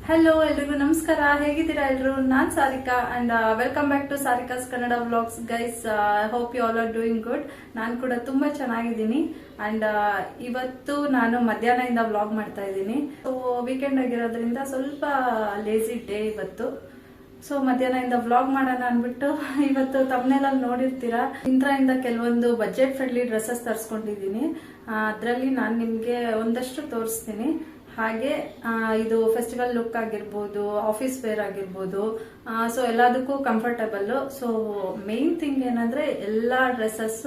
Hello ಎಲ್ರಿಗೂ ನಮಸ್ಕಾರ. ಹೇಗಿದ್ದೀರಾ ಎಲ್ರು? ನಾನ್ Sarika and welcome back to Sarika's Kannada vlogs. Guys, hope you all are doing good. ನಾನು ಕೂಡ ತುಂಬಾ ಚೆನ್ನಾಗಿದ್ದೀನಿ ಅಂಡ್ ಇವತ್ತು ನಾನು ಮಧ್ಯಾಹ್ನದಿಂದ ವ್ಲಾಗ್ ಮಾಡ್ತಾ ಇದ್ದೀನಿ. ಸೊ ವೀಕೆಂಡ್ ಆಗಿರೋದ್ರಿಂದ ಸ್ವಲ್ಪ ಲೇಜಿ ಡೇ ಇವತ್ತು. ಸೊ ಮಧ್ಯಾಹ್ನದಿಂದ ವ್ಲಾಗ್ ಮಾಡೋಣ ಅನ್ಬಿಟ್ಟು ಇವತ್ತು ತಮ್ಮನೇಲಲ್ಲಿ ನೋಡಿರ್ತೀರಾ, ಇಂದ ಕೆಲವೊಂದು ಬಜೆಟ್ ಫ್ರೆಂಡ್ಲಿ ಡ್ರೆಸ್ಸಸ್ ತರಿಸ್ಕೊಂಡಿದ್ದೀನಿ. ಅದರಲ್ಲಿ ನಾನು ನಿಮ್ಗೆ ಒಂದಷ್ಟು ತೋರಿಸ್ತೀನಿ. ಹಾಗೆ ಇದು ಫೆಸ್ಟಿವಲ್ ಲುಕ್ ಆಗಿರ್ಬೋದು, ಆಫೀಸ್ ವೇರ್ ಆಗಿರ್ಬೋದು, ಸೊ ಎಲ್ಲದಕ್ಕೂ ಕಂಫರ್ಟಬಲ್. ಸೊ ಮೇನ್ ಥಿಂಗ್ ಏನಂದ್ರೆ ಎಲ್ಲಾ ಡ್ರೆಸ್ಸಸ್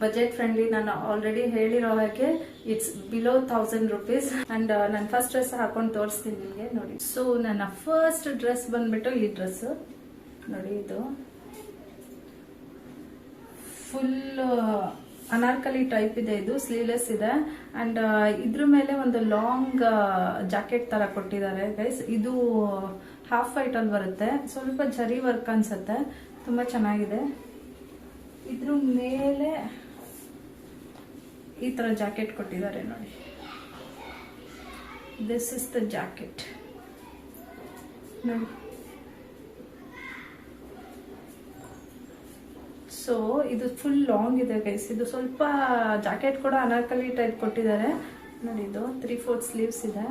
ಬಜೆಟ್ ಫ್ರೆಂಡ್ಲಿ. ನಾನು ಆಲ್ರೆಡಿ ಹೇಳಿರೋ ಹಾಗೆ ಇಟ್ಸ್ ಬಿಲೋ 1000 ರೂಪೀಸ್. ಅಂಡ್ ನಾನು ಫಸ್ಟ್ ಡ್ರೆಸ್ ಹಾಕೊಂಡು ತೋರಿಸ್ತೀನಿ ನಿಮಗೆ ನೋಡಿ. ಸೊ ನನ್ನ ಫಸ್ಟ್ ಡ್ರೆಸ್ ಬಂದ್ಬಿಟ್ಟು ಈ ಡ್ರೆಸ್ ನೋಡಿ. ಇದು ಫುಲ್ ಅನಾರ್ಕಲಿ ಟೈಪ್ ಇದೆ. ಇದು ಸ್ಲೀವ್ಲೆಸ್ ಇದೆ ಅಂಡ್ ಇದ್ರ ಮೇಲೆ ಒಂದು ಲಾಂಗ್ ಜಾಕೆಟ್ ತರ ಕೊಟ್ಟಿದ್ದಾರೆ ಗೈಸ್. ಇದು ಹಾಫ್ ವೈಟ್ ಅಲ್ಲಿ ಬರುತ್ತೆ, ಸ್ವಲ್ಪ ಜರಿ ವರ್ಕ್ ಅನ್ಸುತ್ತೆ, ತುಂಬಾ ಚೆನ್ನಾಗಿದೆ. ಇದ್ರ ಮೇಲೆ ಈ ತರ ಜಾಕೆಟ್ ಕೊಟ್ಟಿದ್ದಾರೆ ನೋಡಿ. ದಿಸ್ ಇಸ್ ದ ಜಾಕೆಟ್ ನೋಡಿ. ಸೊ ಇದು ಫುಲ್ ಲಾಂಗ್ ಇದೆ ಗೈಸ್. ಇದು ಸ್ವಲ್ಪ ಜಾಕೆಟ್ ಕೂಡ ಅನಾರ್ಕಲಿ ಟೈಪ್ ಕೊಟ್ಟಿದ್ದಾರೆ ನೋಡಿ. ಇದು 3/4 ಸ್ಲೀವ್ಸ್ ಇದೆ,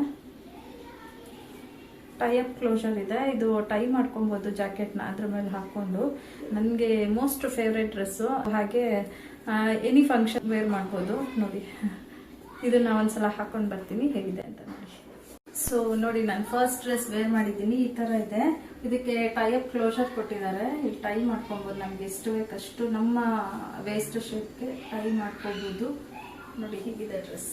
ಟೈ ಅಪ್ ಕ್ಲೋಸರ್ ಇದೆ. ಇದು ಟೈ ಮಾಡ್ಕೊಬಹುದು ಜಾಕೆಟ್ನ ಅದ್ರ ಮೇಲೆ ಹಾಕೊಂಡು. ನನಗೆ ಮೋಸ್ಟ್ ಫೇವ್ರೆಟ್ ಡ್ರೆಸ್ಸು. ಹಾಗೆ ಎನಿ ಫಂಕ್ಷನ್ ವೇರ್ ಮಾಡ್ಬೋದು ನೋಡಿ. ಇದನ್ನ ಒಂದ್ಸಲ ಹಾಕೊಂಡು ಬರ್ತೀನಿ ಹೇಗಿದೆ ಅಂತ ನೋಡಿ. ಸೊ ನೋಡಿ, ನಾನು ಫಸ್ಟ್ ಡ್ರೆಸ್ ವೇರ್ ಮಾಡಿದ್ದೀನಿ. ಈ ತರ ಇದೆ. ಇದಕ್ಕೆ ಟೈ ಅಪ್ ಕ್ಲೋಸರ್ ಕೊಟ್ಟಿದ್ದಾರೆ. ಇಲ್ಲಿ ಟೈ ಮಾಡ್ಕೊಬಹುದು, ನಮ್ಗೆ ಎಷ್ಟು ಬೇಕಷ್ಟು ನಮ್ಮ ವೇಸ್ಟ್ ಶೇಪ್ಗೆ ಟೈ ಮಾಡ್ಕೋಬಹುದು ನೋಡಿ. ಹೀಗಿದೆ ಡ್ರೆಸ್.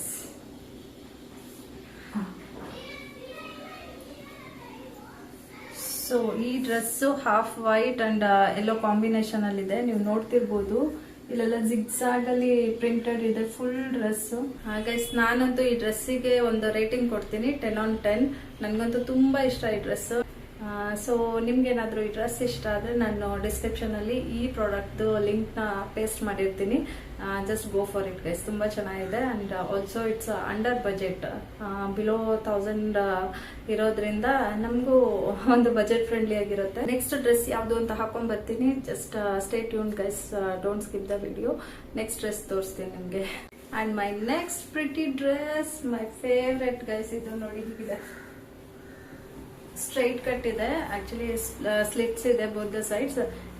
ಸೊ ಈ dress half white and yellow combination ಅಲ್ಲಿ ಇದೆ. ನೀವು ನೋಡ್ತಿರ್ಬೋದು, ಇಲ್ಲೆಲ್ಲ ಜಿಗ್ಸಾಗ್ ಅಲ್ಲಿ ಪ್ರಿಂಟೆಡ್ ಇದೆ ಫುಲ್ ಡ್ರೆಸ್. ಗೈಸ್, ನಾನಂತೂ ಈ ಡ್ರೆಸ್ಸಿಗೆ ಒಂದು ರೇಟಿಂಗ್ ಕೊಡ್ತೀನಿ 10 on 10. ನನ್ಗಂತೂ ತುಂಬಾ ಇಷ್ಟ ಈ ಡ್ರೆಸ್. ಸೊ ನಿಮ್ಗೇನಾದ್ರೂ ಈ ಡ್ರೆಸ್ ಇಷ್ಟ ಆದ್ರೆ ನಾನು ಡಿಸ್ಕ್ರಿಪ್ಷನ್ ಅಲ್ಲಿ ಈ ಪ್ರಾಡಕ್ಟ್ ಲಿಂಕ್ ನ ಪೇಸ್ಟ್ ಮಾಡಿರ್ತೀನಿ. Just go for it guys. ತುಂಬಾ ಚೆನ್ನಾಗಿದೆ and also it's under budget. Below 1000 ಇರೋದ್ರಿಂದ ನಮಗೂ ಒಂದು ಬಜೆಟ್ ಫ್ರೆಂಡ್ಲಿ ಆಗಿರುತ್ತೆ. ನೆಕ್ಸ್ಟ್ ಡ್ರೆಸ್ ಯಾವ್ದು ಅಂತ ಹಾಕೊಂಡ್ ಬರ್ತೀನಿ. Just stay tune guys, don't skip the video. Next dress ತೋರಿಸ್ತೀನಿ ನಿಮ್ಗೆ. And my next pretty dress, my favourite guys. ಇದು ನೋಡಿ ಹೀಗಿದೆ. ಸ್ಟ್ರೈಟ್ ಕಟ್ ಇದೆ, ಆಕ್ಚುಲಿ ಸ್ಲಿಟ್ಸ್ ಇದೆ ಬೋತ್ ದ ಸೈಡ್ಸ್.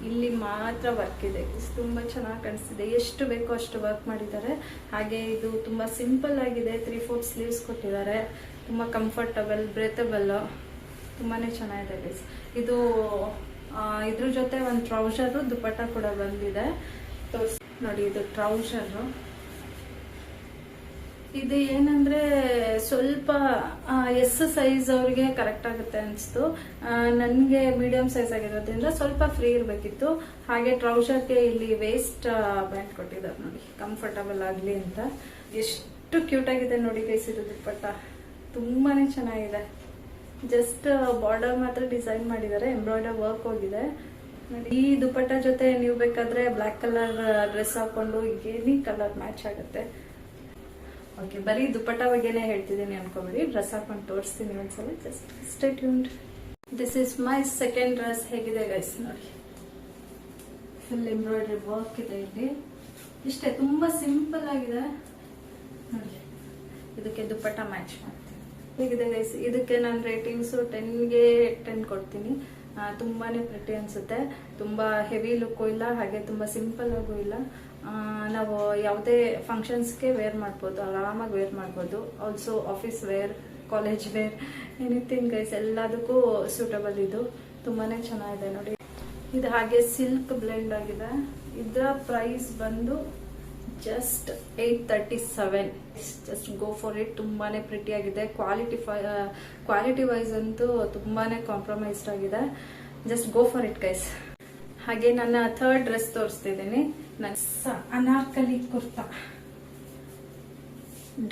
ಇಲ್ಲಿ ಮಾತ್ರ ವರ್ಕ್ ಇದೆ. ತುಂಬಾ ಚೆನ್ನಾಗಿ ಕಾಣಿಸ್ತಿದೆ. ಎಷ್ಟು ಬೇಕೋ ಅಷ್ಟು ವರ್ಕ್ ಮಾಡಿದ್ದಾರೆ. ಹಾಗೆ ಇದು ತುಂಬಾ ಸಿಂಪಲ್ ಆಗಿದೆ. 3/4 ಸ್ಲೀವ್ಸ್ ಕೊಟ್ಟಿದ್ದಾರೆ. ತುಂಬಾ ಕಂಫರ್ಟಬಲ್, ಬ್ರೇತಬಲ್, ತುಂಬಾನೇ ಚೆನ್ನಾಗಿದೆ ಗೈಸ್. ಇದು ಇದ್ರ ಜೊತೆ ಒಂದು ಟ್ರೌಸರ್, ದುಪಟ್ಟ ಕೂಡ ಬಂದಿದೆ. ನೋಡಿ, ಇದು ಟ್ರೌಸರ್. ಇದು ಏನಂದ್ರೆ ಸ್ವಲ್ಪ ಎಸ್ ಸೈಜ್ ಅವ್ರಿಗೆ ಕರೆಕ್ಟ್ ಆಗುತ್ತೆ ಅನ್ಸ್ತು. ನನ್ಗೆ ಮೀಡಿಯಂ ಸೈಜ್ ಆಗಿರೋದ್ರಿಂದ ಸ್ವಲ್ಪ ಫ್ರೀ ಇರ್ಬೇಕಿತ್ತು. ಹಾಗೆ ಟ್ರೌಸರ್ಗೆ ಇಲ್ಲಿ ವೇಸ್ಟ್ ಬ್ಯಾಂಡ್ ಕೊಟ್ಟಿದ್ದಾರೆ ನೋಡಿ, ಕಂಫರ್ಟಬಲ್ ಆಗ್ಲಿ ಅಂತ. ಎಷ್ಟು ಕ್ಯೂಟ್ ಆಗಿದೆ ನೋಡಿ ಗೈಸ್. ಇದು ದುಪ್ಪಟ್ಟ ತುಂಬಾನೇ ಚೆನ್ನಾಗಿದೆ. ಜಸ್ಟ್ ಬಾರ್ಡರ್ ಮಾತ್ರ ಡಿಸೈನ್ ಮಾಡಿದ್ದಾರೆ, ಎಂಬ್ರಾಯ್ಡರ್ ವರ್ಕ್ ಹೋಗಿದೆ ನೋಡಿ. ಈ ದುಪ್ಪಟ್ಟ ಜೊತೆ ನೀವು ಬೇಕಾದ್ರೆ ಬ್ಲಾಕ್ ಕಲರ್ ಡ್ರೆಸ್ ಹಾಕೊಂಡು ಎನಿ ಕಲರ್ ಮ್ಯಾಚ್ ಆಗುತ್ತೆ. ಓಕೆ, ಬರೀ ದುಪ್ಪಟ್ಟ ಬಗ್ಗೆನೇ ಹೇಳ್ತಿದ್ದೀನಿ ಅನ್ಕೋಬೇಡಿ. ಡ್ರೆಸ್ ಹಾಕೊಂಡು ತೋರಿಸ್ತೀನಿ ಒಂದ್ಸಲ. Just stay tuned. This is my second dress. ಹೇಗಿದೆ ಗೈಸ್ ನೋಡಿ. ಫುಲ್ ಎಂಬ್ರಾಯ್ಡರಿ ವರ್ಕ್ ಇದೆ ಇಲ್ಲಿ. ಇಷ್ಟೇ, ತುಂಬಾ ಸಿಂಪಲ್ ಆಗಿದೆ ನೋಡಿ. ಇದಕ್ಕೆ ದುಪ್ಪಟ್ಟ ಮ್ಯಾಚ್ ಮಾಡ್ತೀನಿ. ಹೇಗಿದೆ ಗೈಸ್. ಇದಕ್ಕೆ ನಾನು ರೇಟಿಂಗ್ಸ್ 10ಗೆ 10 ಕೊಡ್ತೀನಿ. ತುಂಬಾನೇ ಪ್ರಿಟಿ ಅನ್ಸುತ್ತೆ. ತುಂಬಾ ಹೆವಿ ಲುಕ್ ಇಲ್ಲ, ಹಾಗೆ ತುಂಬಾ ಸಿಂಪಲ್ ಆಗೂ ಇಲ್ಲ. ನಾವು ಯಾವುದೇ ಫಂಕ್ಷನ್ಸ್ಗೆ ವೇರ್ ಮಾಡ್ಬೋದು, ಆರಾಮಾಗಿ ವೇರ್ ಮಾಡ್ಬೋದು. Also office wear, college wear, anything guys, ಎಲ್ಲದಕ್ಕೂ ಸೂಟಬಲ್. ಇದು ತುಂಬಾನೇ ಚೆನ್ನಾಗಿದೆ ನೋಡಿ. ಇದು ಹಾಗೆ ಸಿಲ್ಕ್ ಬ್ಲೆಂಡ್ ಆಗಿದೆ. ಇದರ ಪ್ರೈಸ್ ಬಂದು just 837. Just go for it. ತುಂಬಾನೇ ಪ್ರಿಟಿ ಆಗಿದೆ. ಕ್ವಾಲಿಟಿ ವೈಸ್ ಅಂತೂ ತುಂಬಾನೇ ಕಾಂಪ್ರಮೈಸ್ಡ್ ಆಗಿದೆ. Just go for it guys. ಹಾಗೆ ನನ್ನ ಥರ್ಡ್ ಡ್ರೆಸ್ ತೋರಿಸ್ತಿದ್ದೀನಿ. ಅನಾರ್ಕಲಿ ಕುರ್ತಾ,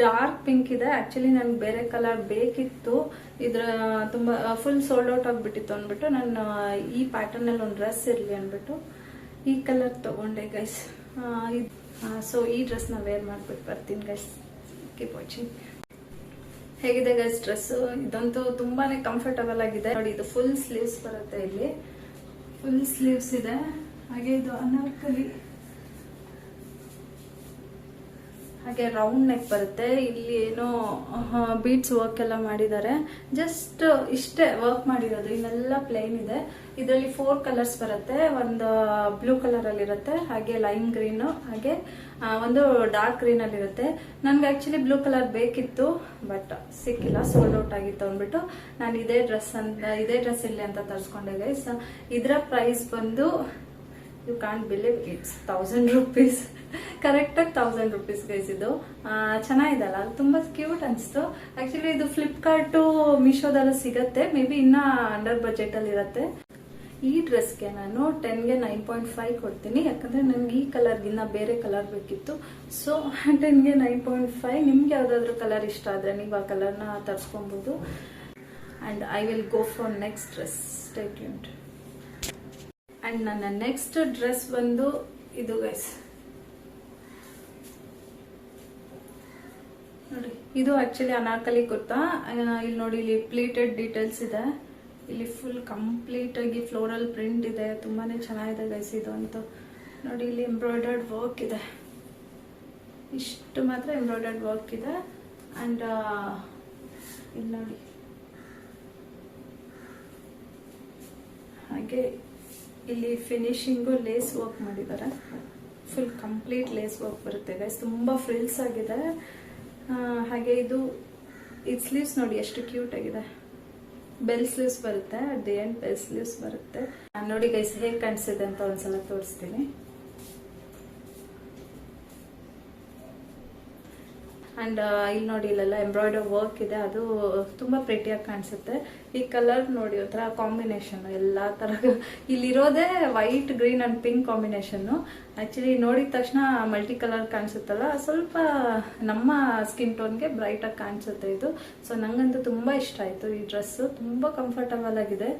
ಡಾರ್ಕ್ ಪಿಂಕ್ ಇದೆ. ಆಕ್ಚುಲಿ ನನ್ಗೆ ಬೇರೆ ಕಲರ್ ಬೇಕಿತ್ತು. ಇದ್ರ ತುಂಬಾ ಫುಲ್ ಸೋಲ್ಡ್ ಔಟ್ ಆಗ್ಬಿಟ್ಟಿತ್ತು ಅಂದ್ಬಿಟ್ಟು ನಾನು ಈ ಪ್ಯಾಟರ್ನ್ ಅಲ್ಲಿ ಒಂದು ಡ್ರೆಸ್ ಇರ್ಲಿ ಅಂದ್ಬಿಟ್ಟು ಈ ಕಲರ್ ತಗೊಂಡೆ ಗೈಸ್. ಸೊ ಈ ಡ್ರೆಸ್ ನ ವೇರ್ ಮಾಡ್ಬಿಟ್ಟು ಬರ್ತೀನಿ ಗೈಸ್. Keep watching. ಹೇಗಿದೆ ಗೈಸ್ ಡ್ರೆಸ್? ಇದಂತೂ ತುಂಬಾನೇ ಕಂಫರ್ಟಬಲ್ ಆಗಿದೆ ನೋಡಿ. ಇದು ಫುಲ್ ಸ್ಲೀವ್ಸ್ ಬರುತ್ತೆ, ಇಲ್ಲಿ ಫುಲ್ ಸ್ಲೀವ್ಸ್ ಇದೆ. ಹಾಗೆ ಇದು ಅನಾರ್ಕಲಿ, ಹಾಗೆ ರೌಂಡ್ ನೆಕ್ ಬರುತ್ತೆ. ಇಲ್ಲಿ ಏನೋ ಬೀಡ್ಸ್ ವರ್ಕ್ ಎಲ್ಲ ಮಾಡಿದ್ದಾರೆ. ಜಸ್ಟ್ ಇಷ್ಟೇ ವರ್ಕ್ ಮಾಡಿರೋದು, ಇನ್ನೆಲ್ಲ ಪ್ಲೇನ್ ಇದೆ. ಇದರಲ್ಲಿ 4 ಕಲರ್ಸ್ ಬರುತ್ತೆ. ಒಂದು ಬ್ಲೂ ಕಲರ್ ಅಲ್ಲಿ ಇರುತ್ತೆ, ಹಾಗೆ ಲೈಮ್ ಗ್ರೀನ್, ಹಾಗೆ ಒಂದು ಡಾರ್ಕ್ ಗ್ರೀನ್ ಅಲ್ಲಿ ಇರುತ್ತೆ. ನನ್ಗೆ ಆಕ್ಚುಲಿ ಬ್ಲೂ ಕಲರ್ ಬೇಕಿತ್ತು, ಬಟ್ ಸಿಕ್ಕಿಲ್ಲ, ಸೋಲ್ಡ್ ಔಟ್ ಆಗಿತ್ತು ಅಂದ್ಬಿಟ್ಟು ನಾನು ಇದೇ ಡ್ರೆಸ್ ಇಲ್ಲಿ ಅಂತ ತರಿಸ್ಕೊಂಡೆ ಗೈಸ್. ಇದರ ಪ್ರೈಸ್ ಬಂದು you can't believe, it's 1000 rupees. ಕರೆಕ್ಟಾಗಿ 1000 ರೂಪೀಸ್ ಗೈಸ್. ಇದು ಚೆನ್ನಾಗಿದಲ್ಲ, ಅದು ತುಂಬಾ ಕ್ಯೂಟ್ ಅನಿಸ್ತು. ಆಕ್ಚುಲಿ ಇದು ಫ್ಲಿಪ್ಕಾರ್ಟು ಮೀಶೋದಲ್ಲ ಸಿಗತ್ತೆ, ಮೇ ಬಿ ಇನ್ನ ಅಂಡರ್ ಬಜೆಟ್ ಅಲ್ಲಿ ಇರುತ್ತೆ. ಈ ಡ್ರೆಸ್ಗೆ ನಾನು 10ಗೆ 9.5 ಕೊಡ್ತೀನಿ, ಯಾಕಂದ್ರೆ ನನ್ಗೆ ಈ ಕಲರ್ಗಿನ್ನ ಬೇರೆ ಕಲರ್ ಬೇಕಿತ್ತು. ಸೊ 10ಗೆ 9.5. ನಿಮ್ಗೆ ಯಾವ್ದಾದ್ರು ಕಲರ್ ಇಷ್ಟ ಆದ್ರೆ ನೀವು ಆ ಕಲರ್ನ ತರಿಸ್ಕೊಬಹುದು. And I will go for next dress. Stay tuned. And ನನ್ನ ನೆಕ್ಸ್ಟ್ ಡ್ರೆಸ್ ಬಂದು ಇದು ಗೈಸ್ ನೋಡಿ. ಇದು ಆಕ್ಚುಲಿ ಅನಾರ್ಕಲಿ ಕುರ್ತಾ. ಇಲ್ಲಿ ನೋಡಿ, ಇಲ್ಲಿ ಪ್ಲೀಟೆಡ್ ಡೀಟೇಲ್ಸ್ ಇದೆ. ಇಲ್ಲಿ ಫುಲ್ ಕಂಪ್ಲೀಟ್ ಆಗಿ ಫ್ಲೋರಲ್ ಪ್ರಿಂಟ್ ಇದೆ. ತುಂಬಾನೇ ಚೆನ್ನಾಗಿದೆ ಗೈಸ್ ಇದು ಅಂತೂ. ನೋಡಿ, ಇಲ್ಲಿ ಎಂಬ್ರಾಯ್ಡರ್ಡ್ ವರ್ಕ್ ಇದೆ, ಇಷ್ಟು ಮಾತ್ರ ಎಂಬ್ರಾಯ್ಡರ್ಡ್ ವರ್ಕ್ ಇದೆ. ಅಂಡ್ ಇಲ್ಲಿ ನೋಡಿ, ಹಾಗೆ ಇಲ್ಲಿ ಫಿನಿಶಿಂಗು ಲೇಸ್ ವರ್ಕ್ ಮಾಡಿದ್ದಾರೆ. ಫುಲ್ ಕಂಪ್ಲೀಟ್ ಲೇಸ್ ವರ್ಕ್ ಬರುತ್ತೆ ಗೈಸ್, ತುಂಬಾ ಫ್ರಿಲ್ಸ್ ಆಗಿದೆ. ಹಾಗೆ ಇದು ಸ್ಲೀವ್ಸ್ ನೋಡಿ ಎಷ್ಟು ಕ್ಯೂಟ್ ಆಗಿದೆ. ಬೆಲ್ ಸ್ಲೀವ್ಸ್ ಬರುತ್ತೆ, at the end bell sleeves ಬರುತ್ತೆ. ನೋಡಿ ಗೈಸ್ ಹೇಗೆ ಕಾಣಿಸಿದೆ ಅಂತ ಒಂದ್ಸಲ ತೋರಿಸ್ತೀನಿ. ಅಂಡ್ ಇಲ್ಲಿ ನೋಡಿ, ಇಲ್ಲೆಲ್ಲ ಎಂಬ್ರಾಯ್ಡರ್ ವರ್ಕ್ ಇದೆ, ಅದು ತುಂಬಾ ಪ್ರಿಟಿಯಾಗಿ ಕಾಣಿಸುತ್ತೆ. ಈ ಕಲರ್ ನೋಡಿ, ಒಂಥರ ಕಾಂಬಿನೇಷನ್ ಎಲ್ಲಾ ತರ. ಇಲ್ಲಿರೋದೇ white, green and pink combination. Actually ನೋಡಿದ ತಕ್ಷಣ ಮಲ್ಟಿ ಕಲರ್ ಕಾಣಿಸುತ್ತಲ್ಲ, ಸ್ವಲ್ಪ ನಮ್ಮ ಸ್ಕಿನ್ ಟೋನ್ಗೆ ಬ್ರೈಟ್ ಆಗಿ ಕಾಣಿಸುತ್ತೆ ಇದು. ಸೊ ನಂಗಂತೂ ತುಂಬಾ ಇಷ್ಟ ಆಯ್ತು ಈ ಡ್ರೆಸ್. ತುಂಬಾ ಕಂಫರ್ಟಬಲ್ ಆಗಿದೆ.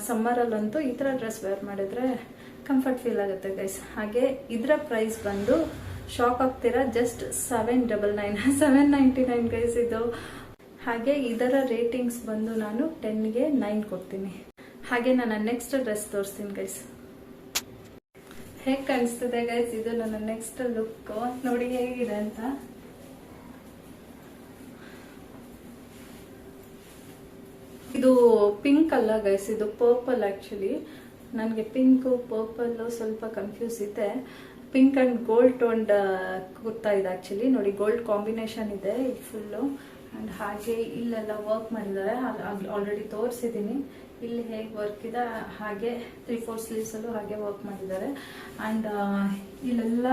ಸಮ್ಮರ್ ಅಲ್ಲಂತೂ ಈ ತರ ಡ್ರೆಸ್ ವೇರ್ ಮಾಡಿದ್ರೆ ಕಂಫರ್ಟ್ ಫೀಲ್ ಆಗುತ್ತೆ ಗೈಸ್. ಹಾಗೆ ಇದರ ಪ್ರೈಸ್ ಬಂದು ಶಾಕ್ ಆಗ್ತೀರಾ, ಜಸ್ಟ್ 799 ಗೈಸ್ ಇದು. ಹಾಗೆ ಇದರ ರೇಟಿಂಗ್ಸ್ ಬಂದು ನಾನು 10ಗೆ 9 ಕೊಡ್ತೀನಿ. ಹಾಗೆ ನನ್ನ ನೆಕ್ಸ್ಟ್ ಡ್ರೆಸ್ ತೋರಿಸ್ತೀನಿ ಗೈಸ್. ಹೇಗೆ ಕಾಣಿಸ್ತಿದೆ ಗೈಸ್ ಇದು ನನ್ನ ನೆಕ್ಸ್ಟ್ ಲುಕ್. ನೋಡಿ ಹೇಗಿದೆ ಅಂತ. ಇದು ಪಿಂಕ್ ಅಲ್ಲ ಗೈಸ್, ಇದು ಪರ್ಪಲ್. ಆಕ್ಚುಲಿ ನನಗೆ ಪಿಂಕ್ ಪರ್ಪಲ್ ಸ್ವಲ್ಪ ಕನ್ಫ್ಯೂಸ್ ಇದೆ. Pink and gold toned kurta ಇದೆ. ಆಕ್ಚುಲಿ ನೋಡಿ, ಗೋಲ್ಡ್ ಕಾಂಬಿನೇಷನ್ ಇದೆ ಇದು ಫುಲ್ಲು. ಅಂಡ್ ಹಾಗೆ ಇಲ್ಲೆಲ್ಲ ವರ್ಕ್ ಮಾಡಿದ್ದಾರೆ, ಆಲ್ರೆಡಿ ತೋರಿಸಿದ್ದೀನಿ. ಇಲ್ಲಿ ಹೇಗೆ ವರ್ಕ್ ಇದೆ ಹಾಗೆ 3-4 ಸ್ಲೀವ್ಸ್ ಅಲ್ಲೂ ಹಾಗೆ ವರ್ಕ್ ಮಾಡಿದ್ದಾರೆ. ಅಂಡ್ ಇಲ್ಲೆಲ್ಲ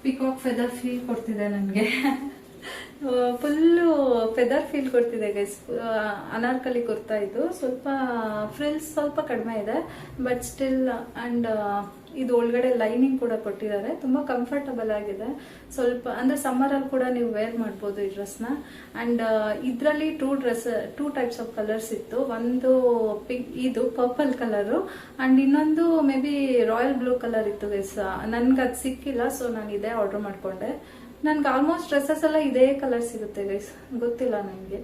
ಪಿಕಾಕ್ ಫೆದರ್ ಫೀಲ್ ಕೊಡ್ತಿದೆ ನನಗೆ. ಫುಲ್ಲು ಫೆದರ್ ಫೀಲ್ ಕೊಡ್ತಿದೆ ಗೈಸ್. ಅನಾರ್ಕಲಿ ಕುರ್ತಾ ಇದು. ಸ್ವಲ್ಪ ಫ್ರಿಲ್ಸ್ ಸ್ವಲ್ಪ ಕಡಿಮೆ ಇದೆ, ಬಟ್ ಸ್ಟಿಲ್. ಅಂಡ್ ಇದು ಒಳಗಡೆ ಲೈನಿಂಗ್ ಕೂಡ ಕೊಟ್ಟಿದ್ದಾರೆ. ತುಂಬಾ ಕಂಫರ್ಟಬಲ್ ಆಗಿದೆ. ಸ್ವಲ್ಪ ಅಂದ್ರೆ ಸಮ್ಮರ್ ಅಲ್ಲಿ ಕೂಡ ನೀವು ವೇರ್ ಮಾಡಬಹುದು ಈ ಡ್ರೆಸ್ ನ. ಅಂಡ್ ಇದ್ರಲ್ಲಿ 2 ಟೈಪ್ಸ್ ಆಫ್ ಕಲರ್ಸ್ ಇತ್ತು. ಒಂದು ಪಿಂಕ್, ಇದು ಪರ್ಪಲ್ ಕಲರ್, ಅಂಡ್ ಇನ್ನೊಂದು may be royal blue colour ಇತ್ತು ಗೈಸ್. ನನ್ಗೆ ಅದು ಸಿಕ್ಕಿಲ್ಲ, ಸೊ ನಾನು ಇದೇ ಆರ್ಡರ್ ಮಾಡ್ಕೊಂಡೆ. ನನ್ಗೆ ಆಲ್ಮೋಸ್ಟ್ ಡ್ರೆಸ್ಸಸ್ ಎಲ್ಲ ಇದೇ ಕಲರ್ ಸಿಗುತ್ತೆ ಗೈಸ್, ಗೊತ್ತಿಲ್ಲ ನನಗೆ.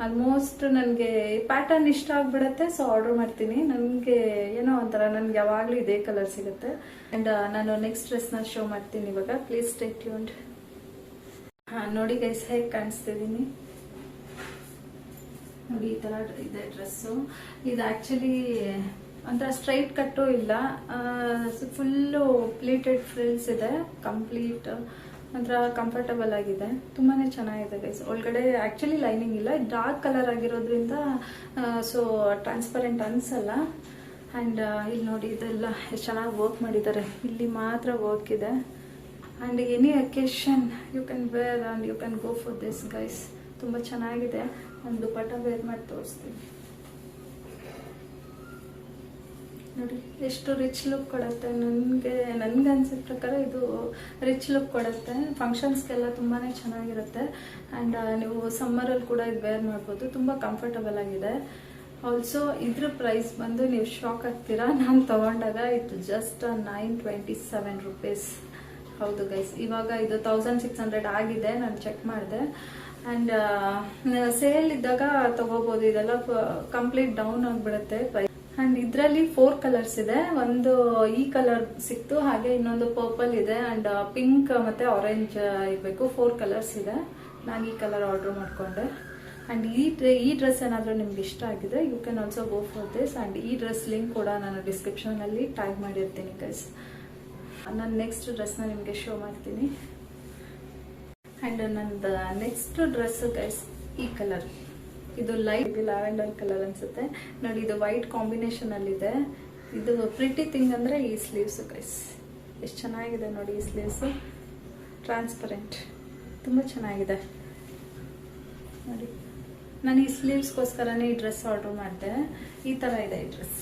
ಆಲ್ಮೋಸ್ಟ್ ನನಗೆ ಪ್ಯಾಟರ್ನ್ ಇಷ್ಟ ಆಗ್ಬಿಡತ್ತೆ, ಸೊ ಆರ್ಡರ್ ಮಾಡ್ತೀನಿ. ನನಗೆ ಏನೋ ಒಂಥರ ನನ್ಗೆ ಯಾವಾಗ್ಲೂ ಇದೇ ಕಲರ್ ಸಿಗುತ್ತೆ. ಅಂಡ್ ನಾನು ನೆಕ್ಸ್ಟ್ ಡ್ರೆಸ್ ನ ಶೋ ಮಾಡ್ತೀನಿ ಇವಾಗ. Please stay tuned. ನೋಡಿ ಗೈಸ್ ಹೇಗೆ ಕಾಣಿಸ್ತಿದೀನಿ ನೋಡಿ. ಈ ತರ ಇದೆ ಡ್ರೆಸ್ಸು. ಇದು ಆಕ್ಚುಲಿ ಒಂಥರ ಸ್ಟ್ರೈಟ್ ಕಟ್ಟು ಇಲ್ಲ, ಫುಲ್ಲು ಪ್ಲೀಟೆಡ್ ಫ್ರಿಲ್ಸ್ ಇದೆ. ಕಂಪ್ಲೀಟ್ ಒಂಥರ ಕಂಫರ್ಟಬಲ್ ಆಗಿದೆ, ತುಂಬಾನೇ ಚೆನ್ನಾಗಿದೆ ಗೈಸ್. ಒಳಗಡೆ ಆಕ್ಚುಲಿ ಲೈನಿಂಗ್ ಇಲ್ಲ, ಡಾರ್ಕ್ ಕಲರ್ ಆಗಿರೋದ್ರಿಂದ ಸೊ ಟ್ರಾನ್ಸ್ಪರೆಂಟ್ ಅನ್ಸಲ್ಲ. ಅಂಡ್ ಇಲ್ಲಿ ನೋಡಿ, ಇದೆಲ್ಲ ಎಷ್ಟು ಚೆನ್ನಾಗಿ ವರ್ಕ್ ಮಾಡಿದ್ದಾರೆ. ಇಲ್ಲಿ ಮಾತ್ರ ವರ್ಕ್ ಇದೆ. And any occasion you can wear and you can go for this guys. ತುಂಬಾ ಚೆನ್ನಾಗಿದೆ. ಒಂದು ದುಪಟ್ಟ ವೇರ್ ಮಾಡಿ ತೋರಿಸ್ತೀನಿ ನೋಡಿ, ಎಷ್ಟು ರಿಚ್ ಲುಕ್ ಕೊಡುತ್ತೆ. ನನ್ಗೆ ಅನ್ಸಿದ ಪ್ರಕಾರ ಇದು ರಿಚ್ ಲುಕ್ ಕೊಡುತ್ತೆ. ಫಂಕ್ಷನ್ಸ್ಗೆಲ್ಲ ತುಂಬಾನೇ ಚೆನ್ನಾಗಿರುತ್ತೆ. ಅಂಡ್ ನೀವು ಸಮ್ಮರಲ್ಲಿ ಕೂಡ ಇದು ವೇರ್ ಮಾಡ್ಬೋದು. ತುಂಬಾ ಕಂಫರ್ಟಬಲ್ ಆಗಿದೆ. ಆಲ್ಸೋ ಇದ್ರ ಪ್ರೈಸ್ ಬಂದು ನೀವು ಶಾಕ್ ಆಗ್ತೀರಾ. ನಾನು ತಗೊಂಡಾಗ ಇದು ಜಸ್ಟ್ 927 ರೂಪೀಸ್. ಹೌದು ಗೈಸ್, ಇವಾಗ ಇದು 1600 ಆಗಿದೆ. ನಾನು ಚೆಕ್ ಮಾಡಿದೆ. ಅಂಡ್ ಸೇಲ್ ಇದ್ದಾಗ ತಗೋಬಹುದು. ಇದೆಲ್ಲ ಕಂಪ್ಲೀಟ್ ಡೌನ್ ಆಗ್ಬಿಡುತ್ತೆ ಪ್ರೈಸ್. ಅಂಡ್ ಇದ್ರಲ್ಲಿ 4 ಕಲರ್ಸ್ ಇದೆ. ಒಂದು ಈ ಕಲರ್ ಸಿಕ್ತು, ಹಾಗೆ ಇನ್ನೊಂದು ಪರ್ಪಲ್ ಇದೆ, ಅಂಡ್ ಪಿಂಕ್ ಮತ್ತೆ ಆರೆಂಜ್ ಇರಬೇಕು. 4 ಕಲರ್ಸ್ ಇದೆ. ನಾನು ಈ ಕಲರ್ ಆರ್ಡರ್ ಮಾಡ್ಕೊಂಡೆ. ಅಂಡ್ ಈ ಡ್ರೆಸ್ ಏನಾದರೂ ನಿಮ್ಗೆ ಇಷ್ಟ ಆಗಿದೆ, you can also go for this. And ಈ ಡ್ರೆಸ್ ಲಿಂಕ್ ಕೂಡ ನಾನು ಡಿಸ್ಕ್ರಿಪ್ಷನ್ ಅಲ್ಲಿ ಟ್ಯಾಗ್ ಮಾಡಿರ್ತೀನಿ ಗೈಸ್. ನಾನು ನೆಕ್ಸ್ಟ್ ಡ್ರೆಸ್ನ ನಿಮಗೆ ಶೋ ಮಾಡ್ತೀನಿ. ಅಂಡ್ ನಂದು ನೆಕ್ಸ್ಟ್ ಡ್ರೆಸ್ ಗೈಸ್ ಈ ಕಲರ್, ಇದು ಲೈಟ್ ಲ್ಯಾವೆಂಡರ್ ಕಲರ್ ಅನ್ಸುತ್ತೆ ನೋಡಿ. ಇದು ವೈಟ್ ಕಾಂಬಿನೇಷನ್ ಅಲ್ಲಿ ಇದೆ. ಇದು ಪ್ರಿಟಿ ಥಿಂಗ್ ಅಂದ್ರೆ ಈ ಸ್ಲೀವ್ಸ್ ಗೈಸ್, ಎಷ್ಟು ಚೆನ್ನಾಗಿದೆ ನೋಡಿ. ಈ ಸ್ಲೀವ್ಸ್ ಟ್ರಾನ್ಸ್ಪರೆಂಟ್, ತುಂಬಾ ಚೆನ್ನಾಗಿದೆ ನೋಡಿ. ನಾನು ಈ ಸ್ಲೀವ್ಸ್ಗೋಸ್ಕರನೇ ಈ ಡ್ರೆಸ್ ಆರ್ಡರ್ ಮಾಡಿದೆ. ಈ ತರ ಇದೆ ಈ ಡ್ರೆಸ್.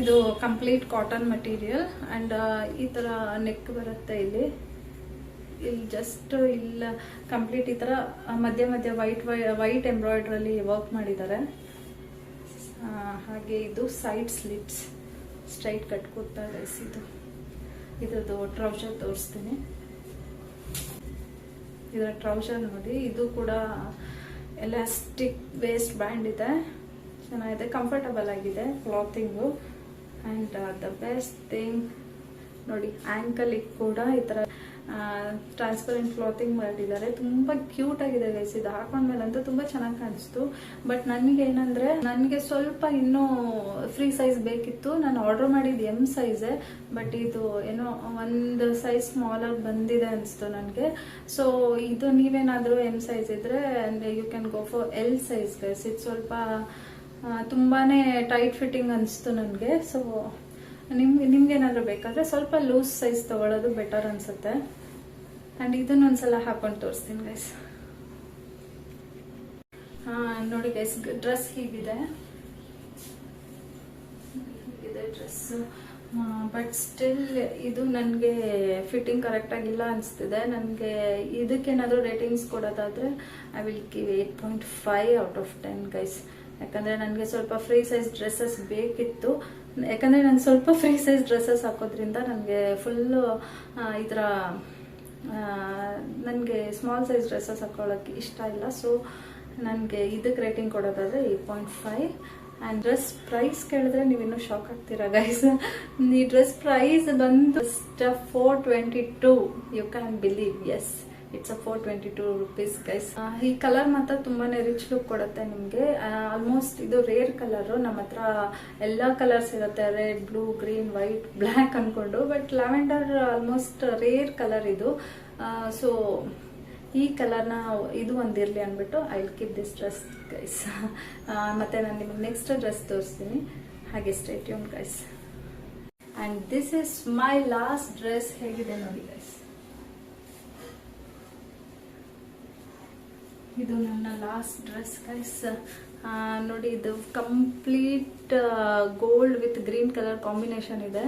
ಇದು ಕಂಪ್ಲೀಟ್ ಕಾಟನ್ ಮಟೀರಿಯಲ್. ಅಂಡ್ ಈ ತರ ನೆಕ್ ಬರುತ್ತೆ. ಇಲ್ಲಿ ಜಸ್ಟ್ ಇಲ್ಲ ಕಂಪ್ಲೀಟ್ ಈ ತರ ಮಧ್ಯ ಮಧ್ಯ ವೈಟ್ ಎಂಬ್ರಾಯ್ಡ್ರಲ್ಲಿ ವರ್ಕ್ ಮಾಡಿದ್ದಾರೆ. ಹಾಗೆ ಇದು side slits, straight cut kurta guys. ಇದ್ರದ್ದು ಟ್ರೌಸರ್ ತೋರಿಸ್ತೀನಿ. ಇದರ ಟ್ರೌಸರ್ ನೋಡಿ, ಇದು ಕೂಡ ಎಲಾಸ್ಟಿಕ್ ವೇಸ್ಟ್ ಬ್ಯಾಂಡ್ ಇದೆ, ಚೆನ್ನಾಗಿದೆ, ಕಂಫರ್ಟಬಲ್ ಆಗಿದೆ ಕ್ಲಾತಿಂಗು. ಅಂಡ್ ದ ಬೆಸ್ಟ್ ಥಿಂಗ್ ನೋಡಿ, ಆಂಕಲ್ ಕೂಡ ಈ ತರ ಟ್ರಾನ್ಸ್ಪರೆಂಟ್ ಕ್ಲಾತಿಂಗ್ ಮಾಡಿದ್ದಾರೆ. ತುಂಬಾ ಕ್ಯೂಟ್ ಆಗಿದೆ ಗೈಸ್. ಇದು ಹಾಕೊಂಡ್ಮೇಲಂತೂ ತುಂಬಾ ಚೆನ್ನಾಗಿ ಕಾಣಿಸ್ತು. ಬಟ್ ನನಗೆ ಏನಂದ್ರೆ, ನನಗೆ ಸ್ವಲ್ಪ ಇನ್ನೂ ಫ್ರೀ ಸೈಜ್ ಬೇಕಿತ್ತು. ನಾನು ಆರ್ಡರ್ ಮಾಡಿದ್ದು ಎಂ ಸೈಜೇ, ಬಟ್ ಇದು ಏನೋ ಒಂದು ಸೈಜ್ ಸ್ಮಾಲರ್ ಬಂದಿದೆ ಅನಿಸ್ತು ನನಗೆ. ಸೊ ಇದು ನೀವೇನಾದರೂ ಎಂ ಸೈಜ್ ಇದ್ರೆ you can go for L size guys. ಇದು ಸ್ವಲ್ಪ ತುಂಬಾನೇ ಟೈಟ್ ಫಿಟ್ಟಿಂಗ್ ಅನಿಸ್ತು ನನಗೆ. ಸೊ ನಿಮ್ಗೇನಾದ್ರೂ ಬೇಕಾದ್ರೆ ಸ್ವಲ್ಪ ಲೂಸ್ ಸೈಜ್ ತಗೊಳ್ಳೋದು ಬೆಟರ್ ಅನ್ಸುತ್ತೆ. ಅಂಡ್ ಇದನ್ನ ಒಂದ್ಸಲ ಹಾಕೊಂಡು ತೋರಿಸ್ತೀನಿ ಗೈಸ್. ನೋಡಿ ಗೈಸ್, ಡ್ರೆಸ್ ಹೀಗಿದೆ ಡ್ರೆಸ್. ಬಟ್ ಸ್ಟಿಲ್ ಇದು ನನಗೆ ಫಿಟ್ಟಿಂಗ್ ಕರೆಕ್ಟ್ ಆಗಿಲ್ಲ ಅನಿಸ್ತಿದೆ. ನನಗೆ ಇದಕ್ಕೇನಾದ್ರೂ ರೇಟಿಂಗ್ಸ್ ಕೊಡೋದಾದ್ರೆ I will give 8.5 out of 10 guys. ಯಾಕಂದ್ರೆ ನನಗೆ ಸ್ವಲ್ಪ ಫ್ರೀ ಸೈಜ್ ಡ್ರೆಸ್ಸಸ್ ಬೇಕಿತ್ತು. ಯಾಕಂದ್ರೆ ನಾನು ಸ್ವಲ್ಪ ಫ್ರೀ ಸೈಜ್ ಡ್ರೆಸ್ಸಸ್ ಹಾಕೋದ್ರಿಂದ ನನಗೆ ಫುಲ್ಲು ಈ ಥರ ನನಗೆ ಸ್ಮಾಲ್ ಸೈಜ್ ಡ್ರೆಸ್ಸಸ್ ಹಾಕೊಳ್ಳೋಕ್ಕೆ ಇಷ್ಟ ಇಲ್ಲ. ಸೊ ನನಗೆ ಇದಕ್ಕೆ ರೇಟಿಂಗ್ ಕೊಡೋದಾದ್ರೆ 8.5. ಆ್ಯಂಡ್ ಡ್ರೆಸ್ ಪ್ರೈಸ್ ಕೇಳಿದ್ರೆ ನೀವಿನ್ನೂ ಶಾಕ್ ಆಗ್ತೀರಾ ಗೈಸ್. ಈ ಡ್ರೆಸ್ ಪ್ರೈಸ್ ಬಂದು 422. You can believe, yes, it's 422 rupees guys. ಈ ಕಲರ್ ಮಾತ್ರ ತುಂಬಾನೇ ರಿಚ್ ಲುಕ್ ಕೊಡುತ್ತೆ ನಿಮ್ಗೆ. ಆಲ್ಮೋಸ್ಟ್ ಇದು ರೇರ್ ಕಲರ್. ನಮ್ಮ ಹತ್ರ ಎಲ್ಲಾ ಕಲರ್ಸ್ ಇರುತ್ತೆ, red, blue, green, white, black ಅನ್ಕೊಂಡು. But lavender almost rare colour ಇದು. ಸೊ ಈ ಕಲರ್ನ ಇದು ಒಂದಿರಲಿ ಅಂದ್ಬಿಟ್ಟು I will keep this dress guys. ಮತ್ತೆ ನಾನು ನಿಮಗೆ ನೆಕ್ಸ್ಟ್ ಡ್ರೆಸ್ ತೋರಿಸ್ತೀನಿ, ಹಾಗೆ stay tune guys. And this is my last dress. ಹೇಗಿದೆ ನೋಡಿ ಗೈಸ್, ಇದು ನನ್ನ ಲಾಸ್ಟ್ ಡ್ರೆಸ್ ಗೈಸ್. ನೋಡಿ, ಇದು complete gold with green colour combination ಇದೆ.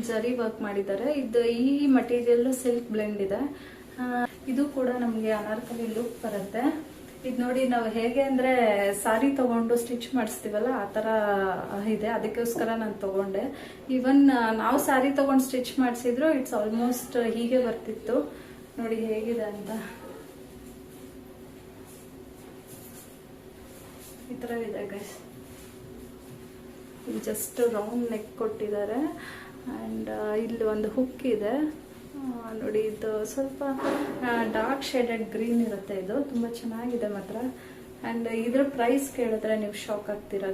ಜರಿ ವರ್ಕ್ ಮಾಡಿದ್ದಾರೆ. ಇದು ಈ ಮಟೀರಿಯಲ್ ಸಿಲ್ಕ್ ಬ್ಲೆಂಡ್ ಇದೆ. ಇದು ಕೂಡ ನಮಗೆ ಅನಾರ್ಕಲಿ ಲುಕ್ ಬರುತ್ತೆ. ಇದು ನೋಡಿ, ನಾವು ಹೇಗೆ ಅಂದ್ರೆ ಸಾರಿ ತಗೊಂಡು ಸ್ಟಿಚ್ ಮಾಡಿಸ್ತೀವಲ್ಲ ಆ ತರ ಇದೆ. ಅದಕ್ಕೋಸ್ಕರ ನಾನು ತಗೊಂಡೆ. ಈವನ್ ನಾವು ಸಾರಿ ತಗೊಂಡು ಸ್ಟಿಚ್ ಮಾಡಿಸಿದ್ರು ಇಟ್ಸ್ ಆಲ್ಮೋಸ್ಟ್ ಹೀಗೆ ಬರ್ತಿತ್ತು. ನೋಡಿ ಹೇಗಿದೆ ಅಂತ. ಈ ತರ ಇದೆ ಗೈಸ್. ಜಸ್ಟ್ ರೌಂಡ್ ನೆಕ್ ಕೊಟ್ಟಿದ್ದಾರೆ. ಅಂಡ್ ಇಲ್ಲಿ ಒಂದು ಹುಕ್ ಇದೆ ನೋಡಿ. ಇದು ಸ್ವಲ್ಪ ಡಾರ್ಕ್ ಶೇಡೆಡ್ ಗ್ರೀನ್ ಇರುತ್ತೆ. ಇದು ತುಂಬಾ ಚೆನ್ನಾಗಿದೆ ಮಾತ್ರ. ಅಂಡ್ ಇದ್ರ ಪ್ರೈಸ್ ಕೇಳಿದ್ರೆ ನೀವು ಶಾಕ್ ಆಗ್ತೀರಾ.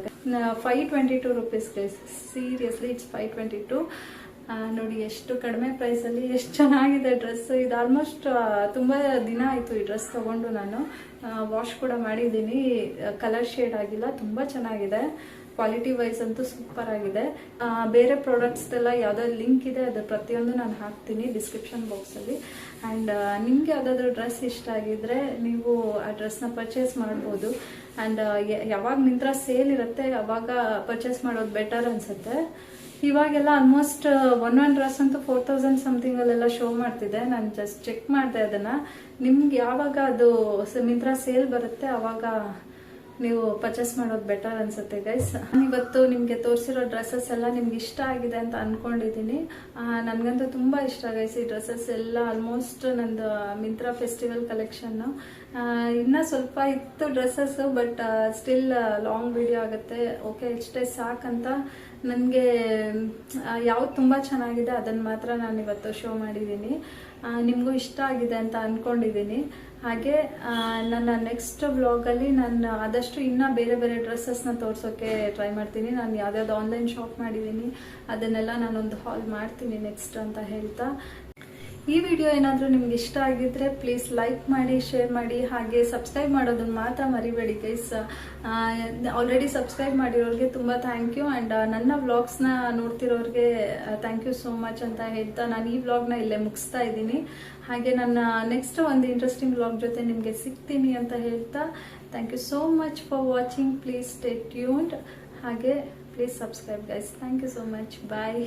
522 rupees ಗೈಸ್. Seriously it's 522. ನೋಡಿ ಎಷ್ಟು ಕಡಿಮೆ ಪ್ರೈಸ್ ಅಲ್ಲಿ ಎಷ್ಟು ಚೆನ್ನಾಗಿದೆ ಡ್ರೆಸ್. ಇದು ಆಲ್ಮೋಸ್ಟ್ ತುಂಬಾ ದಿನ ಆಯ್ತು ಈ ಡ್ರೆಸ್ ತಗೊಂಡು. ನಾನು ವಾಶ್ ಕೂಡ ಮಾಡಿದ್ದೀನಿ. ಕಲರ್ ಶೇಡ್ ಆಗಿಲ್ಲ, ತುಂಬಾ ಚೆನ್ನಾಗಿದೆ. ಕ್ವಾಲಿಟಿ ವೈಸ್ ಅಂತೂ ಸೂಪರ್ ಆಗಿದೆ. ಬೇರೆ ಪ್ರಾಡಕ್ಟ್ಸ್ ಎಲ್ಲ ಯಾವ್ದಾದ್ರು ಲಿಂಕ್ ಇದೆ, ಅದ್ರ ಪ್ರತಿಯೊಂದು ನಾನು ಹಾಕ್ತೀನಿ ಡಿಸ್ಕ್ರಿಪ್ಷನ್ ಬಾಕ್ಸ್ ಅಲ್ಲಿ. ಅಂಡ್ ನಿಮ್ಗೆ ಯಾವ್ದಾದ್ರು ಡ್ರೆಸ್ ಇಷ್ಟ ಆಗಿದ್ರೆ ನೀವು ಆ ಡ್ರೆಸ್ನ ಪರ್ಚೇಸ್ ಮಾಡ್ಬೋದು. ಅಂಡ್ ಯಾವಾಗ ಮಿಂತ್ರಾ ಸೇಲ್ ಇರುತ್ತೆ ಅವಾಗ ಪರ್ಚೇಸ್ ಮಾಡೋದು ಬೆಟರ್ ಅನ್ಸುತ್ತೆ. ಇವಾಗೆಲ್ಲ ಆಲ್ಮೋಸ್ಟ್ ಒಂದ್ ಡ್ರೆಸ್ ಅಂತೂ 4000 ಸಮಥಿಂಗ್ ಅಲ್ಲೆಲ್ಲ ಶೋ ಮಾಡ್ತಿದೆ. ನಾನು ಜಸ್ಟ್ ಚೆಕ್ ಮಾಡಿದೆ ಅದನ್ನ. ನಿಮ್ಗೆ ಯಾವಾಗ ಅದು ಮಿಂತ್ರಾ ಸೇಲ್ ಬರುತ್ತೆ ಅವಾಗ ನೀವು ಪರ್ಚೇಸ್ ಮಾಡೋದು ಬೆಟರ್ ಅನ್ಸುತ್ತೆ ಗೈಸ್. ಇವತ್ತು ನಿಮ್ಗೆ ತೋರಿಸಿರೋ ಡ್ರೆಸ್ಸಸ್ ಎಲ್ಲ ನಿಮ್ಗೆ ಇಷ್ಟ ಆಗಿದೆ ಅಂತ ಅನ್ಕೊಂಡಿದೀನಿ. ನನ್ಗಂತೂ ತುಂಬಾ ಇಷ್ಟ ಗೈಸ್ ಈ ಡ್ರೆಸ್ಸಸ್ ಎಲ್ಲ. ಆಲ್ಮೋಸ್ಟ್ ನಂದು ಮಿಂತ್ರಾ ಫೆಸ್ಟಿವಲ್ ಕಲೆಕ್ಷನ್ ಇನ್ನ ಸ್ವಲ್ಪ ಇತ್ತು dresses, but still long video ಆಗುತ್ತೆ. ಓಕೆ, ಇಷ್ಟೇ ಸಾಕಂತ ನನಗೆ ಯಾವ್ದು ತುಂಬ ಚೆನ್ನಾಗಿದೆ ಅದನ್ನು ಮಾತ್ರ ನಾನು ಇವತ್ತು ಶೋ ಮಾಡಿದ್ದೀನಿ. ನಿಮಗೂ ಇಷ್ಟ ಆಗಿದೆ ಅಂತ ಅಂದ್ಕೊಂಡಿದ್ದೀನಿ. ಹಾಗೆ ನನ್ನ ನೆಕ್ಸ್ಟ್ ವ್ಲಾಗಲ್ಲಿ ನಾನು ಆದಷ್ಟು ಇನ್ನೂ ಬೇರೆ ಬೇರೆ ಡ್ರೆಸ್ಸಸ್ನ ತೋರಿಸೋಕ್ಕೆ ಟ್ರೈ ಮಾಡ್ತೀನಿ. ನಾನು ಯಾವ್ದಾವ್ದು ಆನ್ಲೈನ್ ಶಾಪ್ ಮಾಡಿದ್ದೀನಿ ಅದನ್ನೆಲ್ಲ ನಾನೊಂದು ಹಾಲ್ ಮಾಡ್ತೀನಿ ನೆಕ್ಸ್ಟ್ ಅಂತ ಹೇಳ್ತಾ, ಈ ವಿಡಿಯೋ ಏನಾದರೂ ನಿಮ್ಗೆ ಇಷ್ಟ ಆಗಿದ್ರೆ ಪ್ಲೀಸ್ ಲೈಕ್ ಮಾಡಿ, ಶೇರ್ ಮಾಡಿ, ಹಾಗೆ ಸಬ್ಸ್ಕ್ರೈಬ್ ಮಾಡೋದನ್ನ ಮಾತ್ರ ಮರಿಬೇಡಿ ಗೈಸ್. ಆಲ್ರೆಡಿ ಸಬ್ಸ್ಕ್ರೈಬ್ ಮಾಡಿರೋರಿಗೆ ತುಂಬ ಥ್ಯಾಂಕ್ ಯು, ಆ್ಯಂಡ್ ನನ್ನ ವ್ಲಾಗ್ಸ್ನ ನೋಡ್ತಿರೋರಿಗೆ ಥ್ಯಾಂಕ್ ಯು ಸೋ ಮಚ್ ಅಂತ ಹೇಳ್ತಾ ನಾನು ಈ ವ್ಲಾಗ್ನ ಇಲ್ಲೇ ಮುಗಿಸ್ತಾ ಇದ್ದೀನಿ. ಹಾಗೆ ನನ್ನ ನೆಕ್ಸ್ಟ್ ಒಂದು ಇಂಟ್ರೆಸ್ಟಿಂಗ್ ವ್ಲಾಗ್ ಜೊತೆ ನಿಮಗೆ ಸಿಗ್ತೀನಿ ಅಂತ ಹೇಳ್ತಾ thank you so much for watching. Please stay tuned. ಹಾಗೆ please subscribe guys. Thank you so much. Bye.